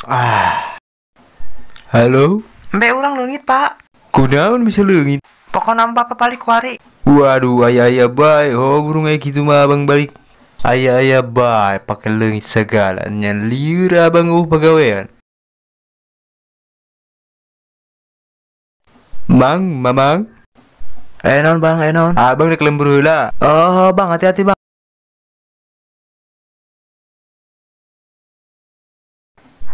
Ah, halo? Mbak ulang leungit pak. Kunaon bisa leungit? Pokok nampak balik kuari. Waduh, ayah bay. Oh, burung kayak gitu mah abang balik. Ayah bay, pakai leungit segala. Nyan liur abang pegawaian. Mang, mamang. Non bang, non. Abang rek lembur heula. Oh bang, hati-hati bang.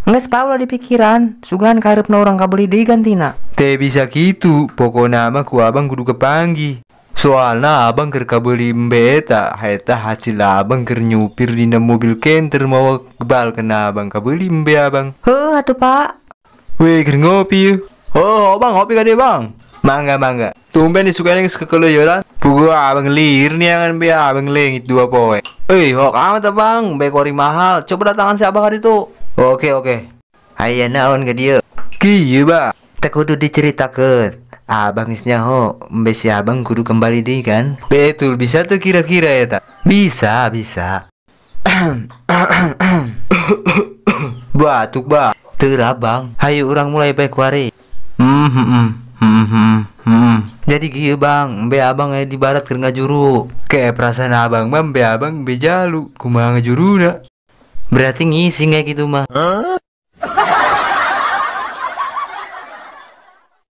Nges pau lah di pikiran. Sugan karepna orang kabeli digantina. Teh bisa gitu. Pokoknya mah ku abang kudu kepanggih. Soalnya abang ker kabeli mbeta, eta hasil abang ker nyupir dina mobil kenter mau kebal kena abang kabeli mbe abang. Atuh pak. Weh ker ngopi yuk. Oh bang ngopi kade bang. Mangga. Tumben disukain yang kekeluyuran. Pugu abang lir nih angan be abang lengit dua poe. Hok amat bang, bekori mahal. Coba datangan si abang itu. Oke. Aya naon ke dia? Kieu ba. Teu kudu diceritakeun. Abang isnya ho, mbe si abang kudu kembali deui kan? Betul bisa tuh kira-kira ya tak? Bisa. Batuk ba. Teu bang. Hayu urang mulai baik kuari. Jadi kieu bang, mbe abang di barat keur ngajuru. Kayak perasaan abang mah be abang be jalu kumaha ngejuruna. Berarti ngisi kayak gitu mah.